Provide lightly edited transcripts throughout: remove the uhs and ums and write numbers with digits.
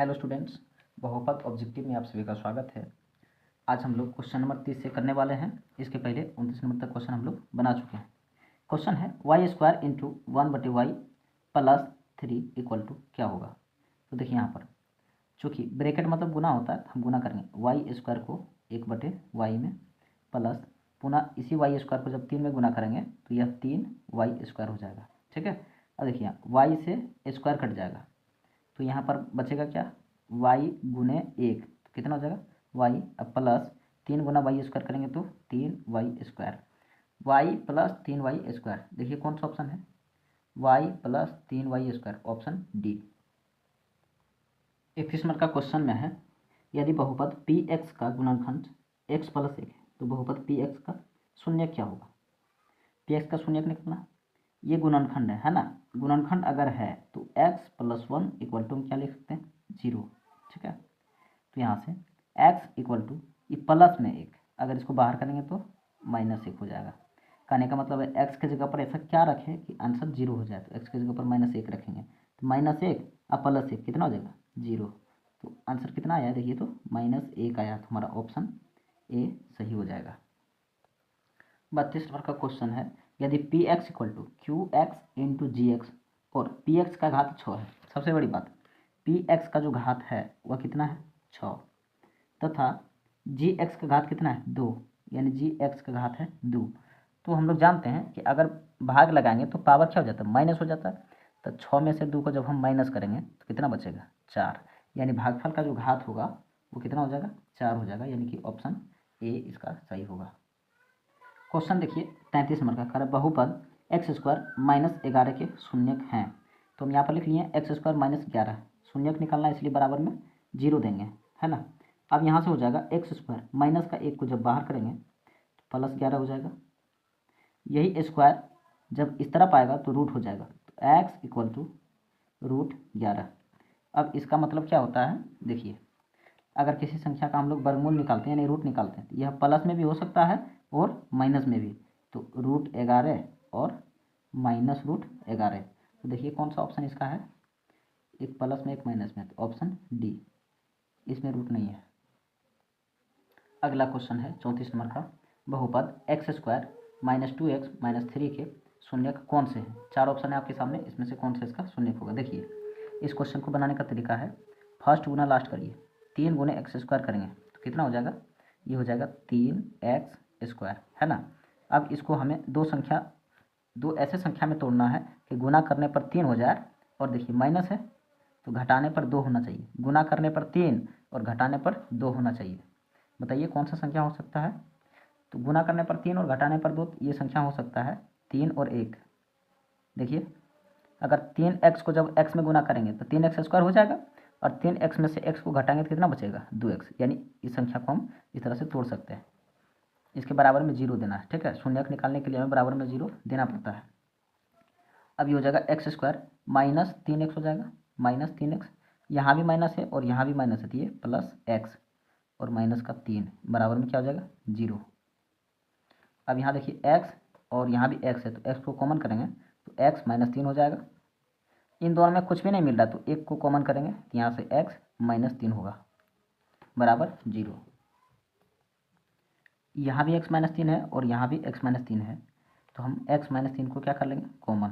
Hello students, बहुपद objective में आप सभी का स्वागत है। आज हम लोग क्वेश्चन नंबर 30 से करने वाले हैं। इसके पहले 29 नंबर तक क्वेश्चन हम लोग बना चुके हैं। क्वेश्चन है y² into 1/y plus 3 equal to क्या होगा। तो देखिए यहाँ पर चूँकि ब्रैकेट मतलब गुना होता है, हम गुना करेंगे y² को 1/y में प्लस पुनः इसी y² को जब 3 में गुना करेंगे तो यह 3y² हो जाएगा। ठीक है। अब देखिए y से स्क्वायर कट जाएगा तो यहाँ पर बचेगा क्या, y गुने 1 तो कितना हो जाएगा y, अब प्लस 3 गुना y² करेंगे तो 3y², y प्लस 3y²। देखिए कौन सा ऑप्शन है, y plus 3y², option D. 31 number का क्वेश्चन में है, यदि बहुपद px का गुणनखंड x प्लस 1 है तो बहुपद px का शून्यक क्या होगा। px का शून्यक निकलना, ये गुणनखंड है ना। गुणनखंड अगर है तो x प्लस 1 इक्वल टू हम क्या लिख सकते हैं, 0। ठीक है। तो यहाँ से x इक्वल टू प्लस में 1, अगर इसको बाहर करेंगे तो -1 हो जाएगा। कहने का मतलब है x के जगह पर ऐसा क्या रखें कि आंसर 0 हो जाए। तो x के जगह पर -1 रखेंगे तो -1 और प्लस 1 कितना हो जाएगा, 0। तो आंसर कितना आया, देखिए तो -1 आया। तो हमारा ऑप्शन ए सही हो जाएगा। 32 नंबर का क्वेश्चन है, यदि px equal to qx into gx और px का घात 6 है। सबसे बड़ी बात, px का जो घात है वह कितना है, 6, तथा gx का घात कितना है, 2, यानी gx का घात है 2। तो हम लोग जानते हैं कि अगर भाग लगाएंगे तो पावर क्या हो जाता है, माइनस हो जाता है। तो 6 में से 2 को जब हम माइनस करेंगे तो कितना बचेगा, 4, यानी भागफल का जो घात होगा वो कितना हो जाएगा, 4 हो जाएगा, यानी कि ऑप्शन ए इसका सही होगा। क्वेश्चन देखिए 33 नंबर का, कर बहुपद x² माइनस 11 के शून्यक हैं। तो हम यहाँ पर लिख लिए x² माइनस 11, शून्यक निकालना है इसलिए बराबर में 0 देंगे, है ना। अब यहाँ से हो जाएगा x² माइनस का 1 को जब बाहर करेंगे तो प्लस 11 हो जाएगा। यही स्क्वायर जब इस तरफ आएगा तो रूट हो जाएगा, तो x इक्वल टू √11। अब इसका मतलब क्या होता है, देखिए अगर किसी संख्या का हम लोग वर्गमूल निकालते हैं यानी रूट निकालते हैं तो यह प्लस में भी हो सकता है और माइनस में भी। तो √11 और -√11। तो देखिए कौन सा ऑप्शन इसका है, एक प्लस में एक माइनस में, तो ऑप्शन डी, इसमें रूट नहीं है। अगला क्वेश्चन है 34 नंबर का, बहुपद x² माइनस 2x माइनस 3 के शून्यक कौन से हैं। 4 ऑप्शन है आपके सामने, इसमें से कौन सा इसका शून्यक होगा। देखिए इस क्वेश्चन को बनाने का तरीका है, फर्स्ट गुना लास्ट करिए, 3 गुने x² करेंगे तो कितना हो जाएगा, ये हो जाएगा 3x², है ना। अब इसको हमें दो ऐसे संख्या में तोड़ना है कि गुना करने पर 3 हो जाए, और देखिए माइनस है तो घटाने पर 2 होना चाहिए, गुना करने पर 3 और घटाने पर 2 होना चाहिए। बताइए कौन सा संख्या हो सकता है। तो गुना करने पर 3 और घटाने पर 2, ये संख्या हो सकता है 3 और 1। देखिए अगर 3x को जब x में गुना करेंगे तो 3x² हो जाएगा, और 3x में से x को घटाएंगे तो कितना बचेगा, 2x, यानी इस संख्या को हम इस तरह से तोड़ सकते हैं। इसके बराबर में 0 देना है। ठीक है, शून्यक निकालने के लिए हमें बराबर में 0 देना पड़ता है। अब ये हो जाएगा x² माइनस 3x हो जाएगा, -3x, यहाँ भी माइनस है और यहाँ भी माइनस है, तो ये प्लस x और माइनस का 3 बराबर में क्या हो जाएगा, 0। अब यहाँ देखिए x और यहाँ भी x है, तो x को कॉमन करेंगे तो x -3 हो जाएगा। इन दोनों में कुछ भी नहीं मिल रहा तो एक को कॉमन करेंगे तो यहाँ से x -3 होगा, बराबर 0। यहाँ भी x -3 है और यहाँ भी x -3 है, तो हम x -3 को क्या कर लेंगे, कॉमन।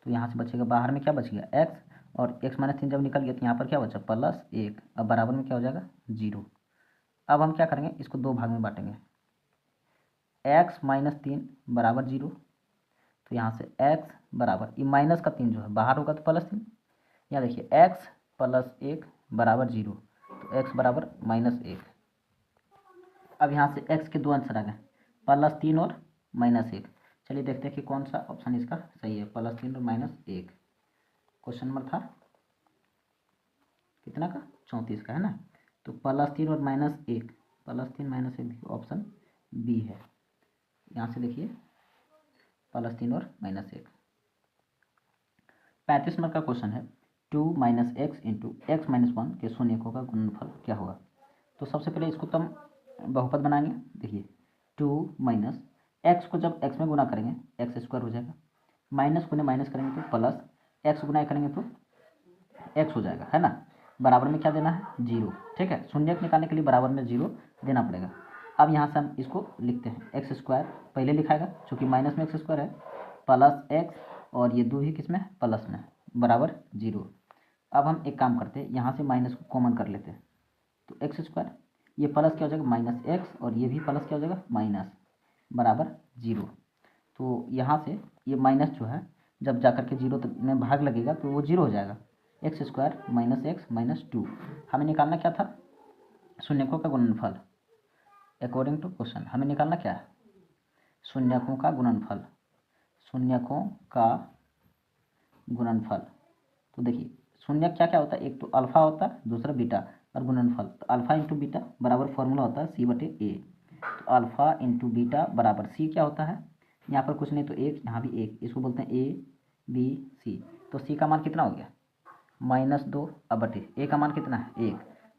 तो यहाँ से बचेगा, बाहर में क्या बच गया, x, और x -3 जब निकल गया तो यहाँ पर क्या बचा, +1। अब बराबर में क्या हो जाएगा, 0। अब हम क्या करेंगे, इसको 2 भाग में बांटेंगे, x -3 बराबर 0। तो यहाँ से x बराबर, ये माइनस का 3 जो है बाहर होगा तो +3, यहाँ देखिए x + 1 बराबर 0, तो x बराबर -1। अब यहाँ से x के 2 आंसर आ गए, +3 और -1। चलिए देखते हैं कि कौन सा ऑप्शन इसका सही है, +3 और -1। क्वेश्चन नंबर था कितना का, 34 का, है ना। तो +3 और -1, +3 -1 ऑप्शन बी है। यहाँ से देखिए +3 और -1। 35 नंबर का क्वेश्चन है, 2 - x इंटू x - 1 के शून्यकों का गुणनफल क्या होगा। तो सबसे पहले इसको तुम बहुपद बनाएंगे। देखिए 2 - x को जब x में गुना करेंगे x² हो जाएगा, माइनस गुने माइनस करेंगे तो प्लस, x गुना करेंगे तो x हो जाएगा, है ना। बराबर में क्या देना है, 0। ठीक है, शून्यक निकालने के लिए बराबर में 0 देना पड़ेगा। अब यहाँ से हम इसको लिखते हैं, एक्स स्क्वायर पहले लिखाएगा चूँकि माइनस में एक्स स्क्वायर है, प्लस एक्स, और ये 2 ही किस में, प्लस में, बराबर 0। अब हम एक काम करते हैं, यहाँ से माइनस को कॉमन कर लेते हैं, तो एक्स स्क्वायर, ये प्लस क्या हो जाएगा, माइनस एक्स, और ये भी प्लस क्या हो जाएगा, माइनस, बराबर 0। तो यहाँ से ये माइनस जो है जब जा करके 0 में भाग लगेगा तो वो 0 हो जाएगा। X square minus x minus 2, हमें निकालना क्या था, शून्यकों का गुणनफल। अकॉर्डिंग टू क्वेश्चन हमें निकालना क्या है, शून्यकों का गुणनफल, शून्यकों का गुणनफल। तो देखिए शून्यक क्या क्या होता है, एक तो अल्फा होता है, दूसरा बीटा, और गुणनफल तो अल्फा इंटू बीटा बराबर फॉर्मूला होता है सी बटे ए। तो अल्फा इंटू बीटा बराबर सी क्या होता है, यहाँ पर कुछ नहीं तो एक, यहाँ भी एक, इसको बोलते हैं ए बी सी। तो सी का मान कितना हो गया, -2, अब बटे ए का मान कितना है,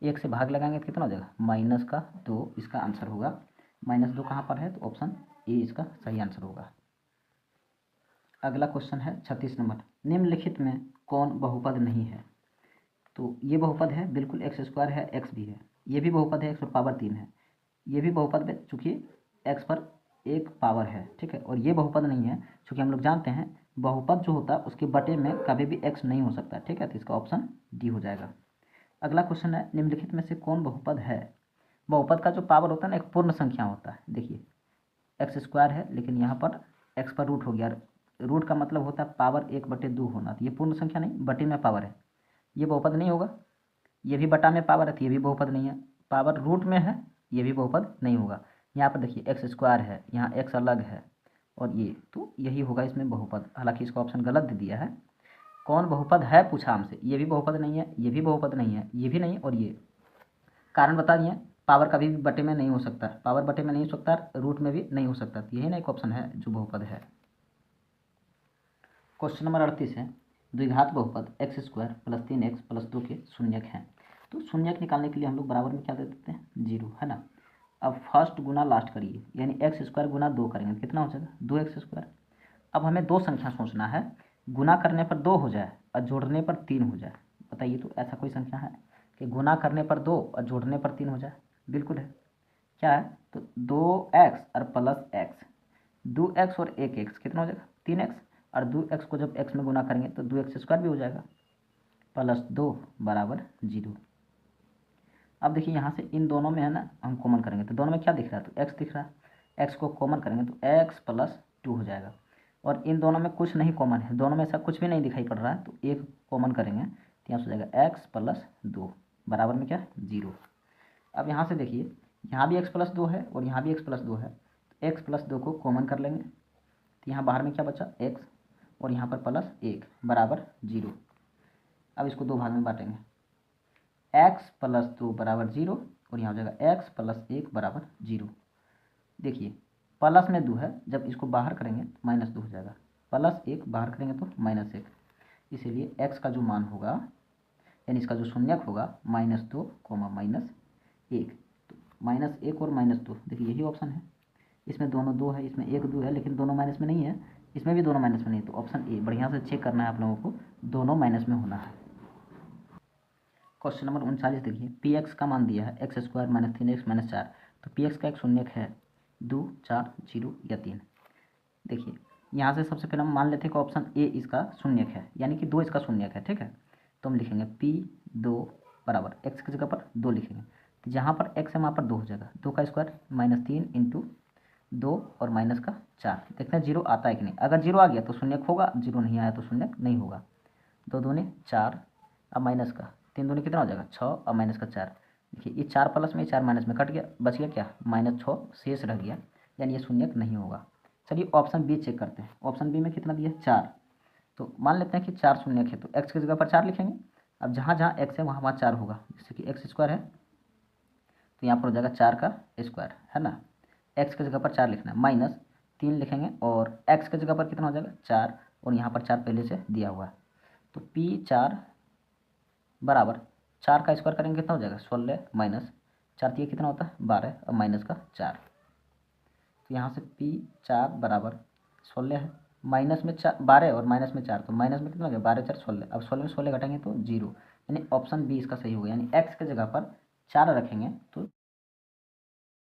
1 से भाग लगाएंगे तो कितना हो जाएगा, -2, इसका आंसर होगा। -2 कहाँ पर है, तो ऑप्शन ए इसका सही आंसर होगा। अगला क्वेश्चन है 36 नंबर, निम्नलिखित में कौन बहुपद नहीं है। तो ये बहुपद है बिल्कुल, एक्स स्क्वायर है, एक्स भी है, ये भी बहुपद है, एक्स पर पावर 3 है, ये भी बहुपद है चूँकि एक्स पर एक पावर है। ठीक है, और ये बहुपद नहीं है चूँकि हम लोग जानते हैं बहुपद जो होता है उसके बटे में कभी भी एक्स नहीं हो सकता। ठीक है, तो इसका ऑप्शन डी हो जाएगा। अगला क्वेश्चन है, निम्नलिखित में से कौन बहुपद है। बहुपद का जो पावर होता है ना एक पूर्ण संख्या होता है। देखिए एक्स स्क्वायर है लेकिन यहाँ पर एक्स पर रूट हो गया, रूट का मतलब होता है पावर 1/2 होना, तो ये पूर्ण संख्या नहीं, बटे में पावर है, ये बहुपद नहीं होगा। ये भी बटा में पावर है तो ये भी बहुपद नहीं है, पावर रूट में है, ये भी बहुपद नहीं होगा। यहाँ पर देखिए एक्स स्क्वायर है, यहाँ एक्स अलग है, और ये तो यही होगा इसमें बहुपद। हालांकि इसका ऑप्शन गलत दे दिया है। कौन बहुपद है पूछा हमसे, ये भी बहुपद नहीं है, ये भी बहुपद नहीं है, ये भी नहीं, और ये कारण बता दिए, पावर कभी भी बटे में नहीं हो सकता, पावर बटे में नहीं हो सकता, रूट में भी नहीं हो सकता, तो यही ना एक ऑप्शन है जो बहुपद है। क्वेश्चन नंबर 38 है, द्विघात बहुपद x square plus 3x plus 2 के शून्यक हैं। तो शून्यक निकालने के लिए हम लोग बराबर में क्या दे देते हैं, 0, है ना। अब फर्स्ट गुना लास्ट करिए, यानी एक्स स्क्वायर गुना 2 करेंगे कितना हो जाएगा, 2x स्क्वायर। अब हमें दो संख्या सोचना है, गुना करने पर 2 हो जाए और जोड़ने पर 3 हो जाए। बताइए तो ऐसा कोई संख्या है कि गुना करने पर 2 और जोड़ने पर 3 हो जाए, बिल्कुल है। क्या है, तो 2x और प्लस एक्स, 2x और 1x कितना हो जाएगा, 3x, और 2x को जब x में गुना करेंगे तो 2x स्क्वायर भी हो जाएगा, +2 बराबर 0। अब देखिए यहाँ से इन दोनों में है ना हम कॉमन करेंगे तो दोनों में क्या दिख रहा है, तो x दिख रहा है, x को कॉमन करेंगे तो x + 2 हो जाएगा। और इन दोनों में कुछ नहीं कॉमन है, दोनों में ऐसा कुछ भी नहीं दिखाई पड़ रहा है, तो एक कॉमन करेंगे तो यहाँ से हो जाएगा x + 2 बराबर में क्या, 0। अब यहाँ से देखिए यहाँ भी x + 2 है और यहाँ भी x + 2 है, तो x + 2 को कॉमन कर लेंगे तो यहाँ बाहर में क्या बचा, x, और यहाँ पर +1 बराबर 0। अब इसको दो भाग में बांटेंगे, x + 2 बराबर 0, और यहाँ हो जाएगा x + 1 बराबर 0। देखिए प्लस में 2 है, जब इसको बाहर करेंगे तो -2 हो जाएगा, +1 बाहर करेंगे तो -1, इसीलिए x का जो मान होगा यानी इसका जो शून्यक होगा -2, -1। तो -1 और -2 देखिए यही ऑप्शन है, इसमें दोनों 2 है, इसमें 1 2 है, लेकिन दोनों माइनस में नहीं है, इसमें भी दोनों माइनस में नहीं, तो ऑप्शन ए बढ़िया से चेक करना है आप लोगों को, दोनों माइनस में होना है। क्वेश्चन नंबर 39 देखिए, पी एक्स का मान दिया है x square minus 3x minus 4, तो पी एक्स का एक शून्यक है 2 4 0 या 3। देखिए यहाँ से सबसे पहले हम मान लेते हैं कि ऑप्शन ए इसका शून्यक है, यानी कि 2 इसका शून्यक है। ठीक है, तो हम लिखेंगे P2 बराबर एक्स की जगह पर 2 लिखेंगे, तो जहाँ पर एक्स है वहाँ पर 2 हो जाएगा, 2 का स्क्वायर -3 × 2 और -4। देखते हैं 0 आता है कि नहीं, अगर 0 आ गया तो शून्यक होगा, 0 नहीं आया तो शून्यक नहीं होगा। 2 दूनी 4, अब माइनस का 3 दूनी कितना हो जाएगा 6, और माइनस का 4। देखिए ये 4 प्लस में 4 माइनस में कट गया, बच गया क्या, -6 शेष रह गया, यानी ये शून्यक नहीं होगा। चलिए ऑप्शन बी चेक करते हैं, ऑप्शन बी में कितना दिया है 4, तो मान लेते हैं कि 4 शून्यक है, तो एक्स की जगह पर 4 लिखेंगे। अब जहाँ जहाँ एक्स है वहाँ वहाँ 4 होगा, जैसे कि एक्स स्क्वायर है तो यहाँ पर हो जाएगा 4 का स्क्वायर, है ना। एक्स की जगह पर 4 लिखना है, -3 लिखेंगे, और एक्स की जगह पर कितना हो जाएगा 4, और यहाँ पर 4 पहले से दिया हुआ है, तो P4 बराबर 4 का स्क्वायर करेंगे कितना हो जाएगा 16, -4 ये कितना होता है 12, और माइनस का 4, तो यहाँ से P4 बराबर 16 है, माइनस में 12 और माइनस में 4, तो माइनस में कितना हो गया 12 4 16। अब 16 में 16 घटाएंगे तो 0, यानी ऑप्शन बी इसका सही होगा, यानी एक्स के जगह पर 4 रखेंगे तो